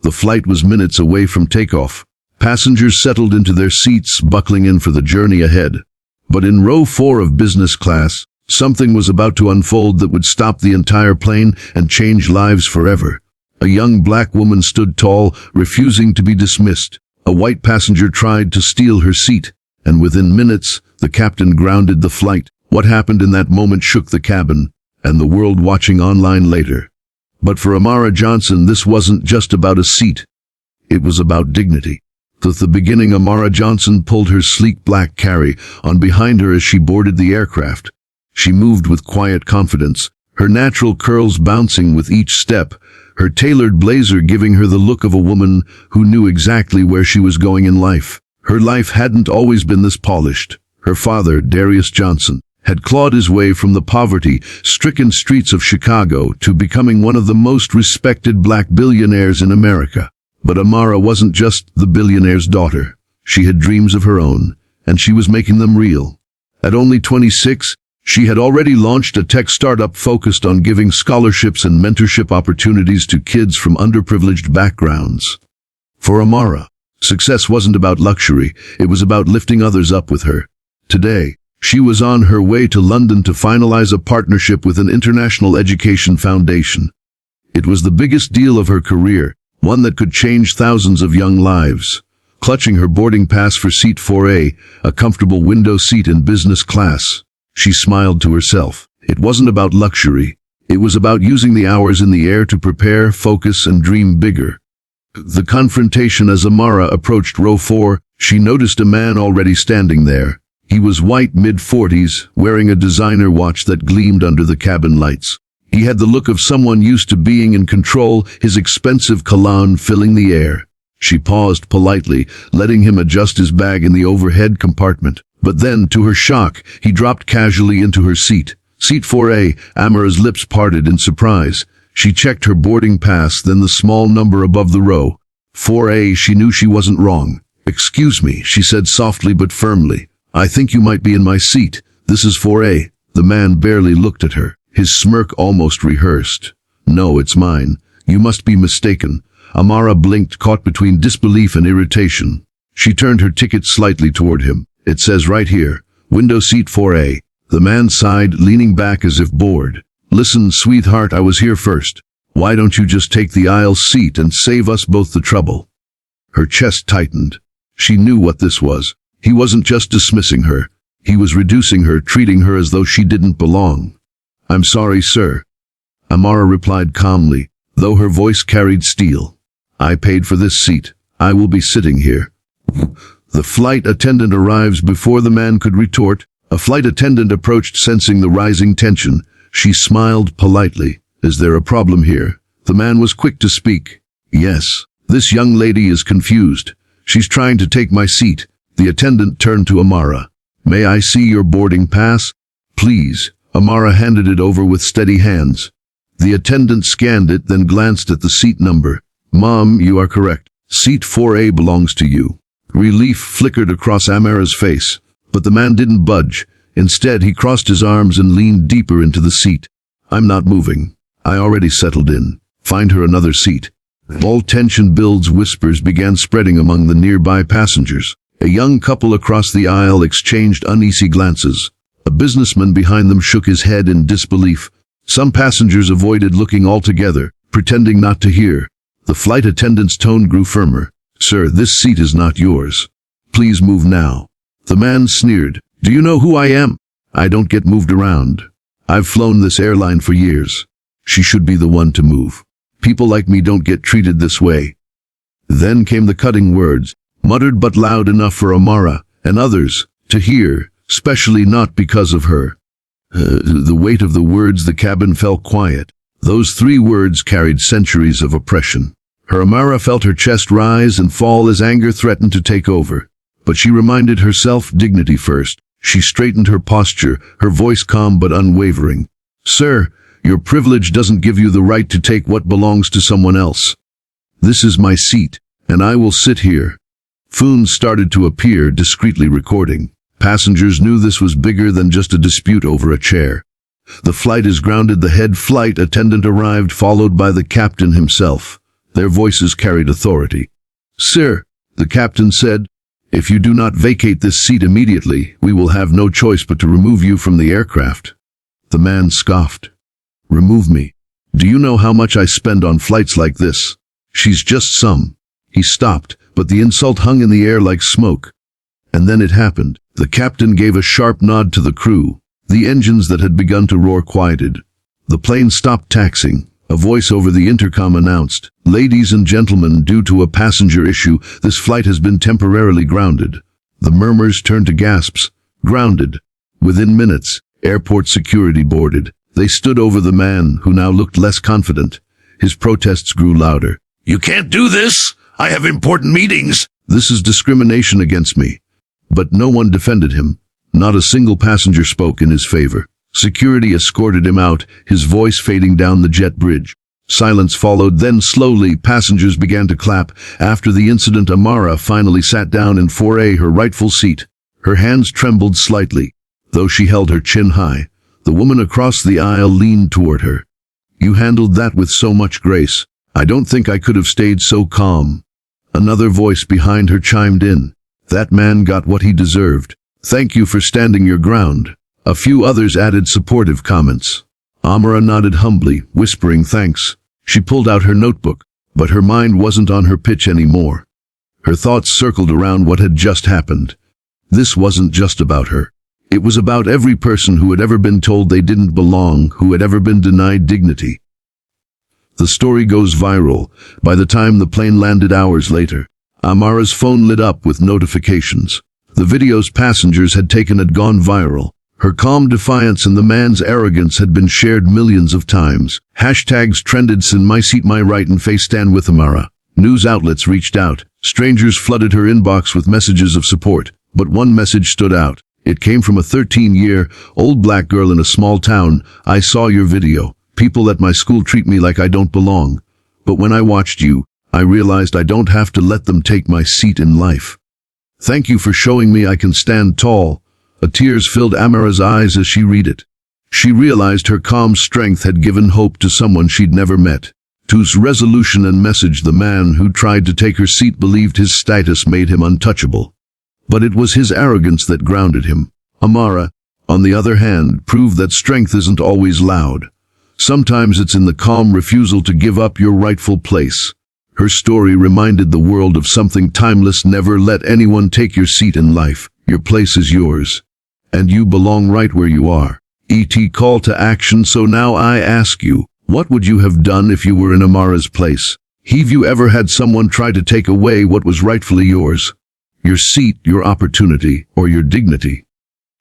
The flight was minutes away from takeoff. Passengers settled into their seats, buckling in for the journey ahead. But in row 4 of business class, something was about to unfold that would stop the entire plane and change lives forever. A young black woman stood tall, refusing to be dismissed. A white passenger tried to steal her seat, and within minutes, the captain grounded the flight. What happened in that moment shook the cabin, and the world watching online later. But for Amara Johnson, this wasn't just about a seat. It was about dignity. At the beginning, Amara Johnson pulled her sleek black carry on behind her as she boarded the aircraft. She moved with quiet confidence, her natural curls bouncing with each step, her tailored blazer giving her the look of a woman who knew exactly where she was going in life. Her life hadn't always been this polished. Her father, Darius Johnson, had clawed his way from the poverty-stricken streets of Chicago to becoming one of the most respected black billionaires in America. But Amara wasn't just the billionaire's daughter. She had dreams of her own, and she was making them real. At only 26, she had already launched a tech startup focused on giving scholarships and mentorship opportunities to kids from underprivileged backgrounds. For Amara, success wasn't about luxury, it was about lifting others up with her. Today, she was on her way to London to finalize a partnership with an international education foundation. It was the biggest deal of her career, one that could change thousands of young lives. Clutching her boarding pass for seat 4A, a comfortable window seat in business class, she smiled to herself. It wasn't about luxury. It was about using the hours in the air to prepare, focus, and dream bigger. The confrontation as Amara approached row 4, she noticed a man already standing there. He was white, mid-40s, wearing a designer watch that gleamed under the cabin lights. He had the look of someone used to being in control, his expensive cologne filling the air. She paused politely, letting him adjust his bag in the overhead compartment. But then, to her shock, he dropped casually into her seat. Seat 4A, Amara's lips parted in surprise. She checked her boarding pass, then the small number above the row. 4A, she knew she wasn't wrong. "Excuse me," she said softly but firmly. "I think you might be in my seat. This is 4A. The man barely looked at her, his smirk almost rehearsed. "No, it's mine. You must be mistaken." Amara blinked, caught between disbelief and irritation. She turned her ticket slightly toward him. "It says right here, window seat 4A. The man sighed, leaning back as if bored. "Listen, sweetheart, I was here first. Why don't you just take the aisle seat and save us both the trouble?" Her chest tightened. She knew what this was. He wasn't just dismissing her. He was reducing her, treating her as though she didn't belong. "I'm sorry, sir," Amara replied calmly, though her voice carried steel. "I paid for this seat. I will be sitting here." The flight attendant arrives before the man could retort. A flight attendant approached, sensing the rising tension. She smiled politely. "Is there a problem here?" The man was quick to speak. "Yes. This young lady is confused. She's trying to take my seat." The attendant turned to Amara. "May I see your boarding pass?" "Please." Amara handed it over with steady hands. The attendant scanned it, then glanced at the seat number. "Mom, you are correct. Seat 4A belongs to you." Relief flickered across Amara's face, but the man didn't budge. Instead, he crossed his arms and leaned deeper into the seat. "I'm not moving. I already settled in. Find her another seat." All tension builds, whispers began spreading among the nearby passengers. A young couple across the aisle exchanged uneasy glances. A businessman behind them shook his head in disbelief. Some passengers avoided looking altogether, pretending not to hear. The flight attendant's tone grew firmer. "Sir, this seat is not yours. Please move now." The man sneered. "Do you know who I am? I don't get moved around. I've flown this airline for years. She should be the one to move. People like me don't get treated this way." Then came the cutting words, muttered but loud enough for Amara and others to hear, especially not because of her. The weight of the words, the cabin fell quiet. Those 3 words carried centuries of oppression. Amara felt her chest rise and fall as anger threatened to take over. But she reminded herself, dignity first. She straightened her posture, her voice calm but unwavering. "Sir, your privilege doesn't give you the right to take what belongs to someone else. This is my seat, and I will sit here." Phones started to appear, discreetly recording. Passengers knew this was bigger than just a dispute over a chair. "The flight is grounded." The head flight attendant arrived, followed by the captain himself. Their voices carried authority. "Sir," the captain said, "if you do not vacate this seat immediately, we will have no choice but to remove you from the aircraft." The man scoffed. "Remove me? Do you know how much I spend on flights like this? She's just some." He stopped, but the insult hung in the air like smoke. And then it happened. The captain gave a sharp nod to the crew. The engines that had begun to roar quieted. The plane stopped taxiing. A voice over the intercom announced, "Ladies and gentlemen, due to a passenger issue, this flight has been temporarily grounded." The murmurs turned to gasps. Grounded. Within minutes, airport security boarded. They stood over the man, who now looked less confident. His protests grew louder. "You can't do this! I have important meetings!" "This is discrimination against me." But no one defended him. Not a single passenger spoke in his favor. Security escorted him out, his voice fading down the jet bridge. Silence followed, then slowly passengers began to clap. After the incident, Amara finally sat down in 4A, her rightful seat. Her hands trembled slightly, though she held her chin high. The woman across the aisle leaned toward her. "You handled that with so much grace. I don't think I could have stayed so calm." Another voice behind her chimed in. "That man got what he deserved. Thank you for standing your ground." A few others added supportive comments. Amara nodded humbly, whispering thanks. She pulled out her notebook, but her mind wasn't on her pitch anymore. Her thoughts circled around what had just happened. This wasn't just about her. It was about every person who had ever been told they didn't belong, who had ever been denied dignity. The story goes viral. By the time the plane landed hours later, Amara's phone lit up with notifications. The videos passengers had taken had gone viral. Her calm defiance and the man's arrogance had been shared millions of times. Hashtags trended "Sin my seat my right" and "Face stand with Amara." News outlets reached out. Strangers flooded her inbox with messages of support. But one message stood out. It came from a 13-year-old black girl in a small town. "I saw your video. People at my school treat me like I don't belong. But when I watched you, I realized I don't have to let them take my seat in life. Thank you for showing me I can stand tall." Tears filled Amara's eyes as she read it. She realized her calm strength had given hope to someone she'd never met, whose resolution and message the man who tried to take her seat believed his status made him untouchable. But it was his arrogance that grounded him. Amara, on the other hand, proved that strength isn't always loud. Sometimes it's in the calm refusal to give up your rightful place. Her story reminded the world of something timeless: never let anyone take your seat in life. Your place is yours. And you belong right where you are. Call to action. So now I ask you, what would you have done if you were in Amara's place? Have you ever had someone try to take away what was rightfully yours? Your seat, your opportunity, or your dignity?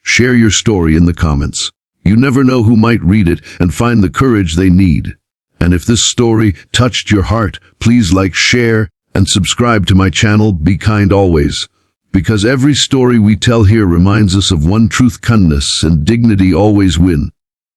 Share your story in the comments. You never know who might read it and find the courage they need. And if this story touched your heart, please like, share, and subscribe to my channel. Be kind always. Because every story we tell here reminds us of one truth: kindness and dignity always win.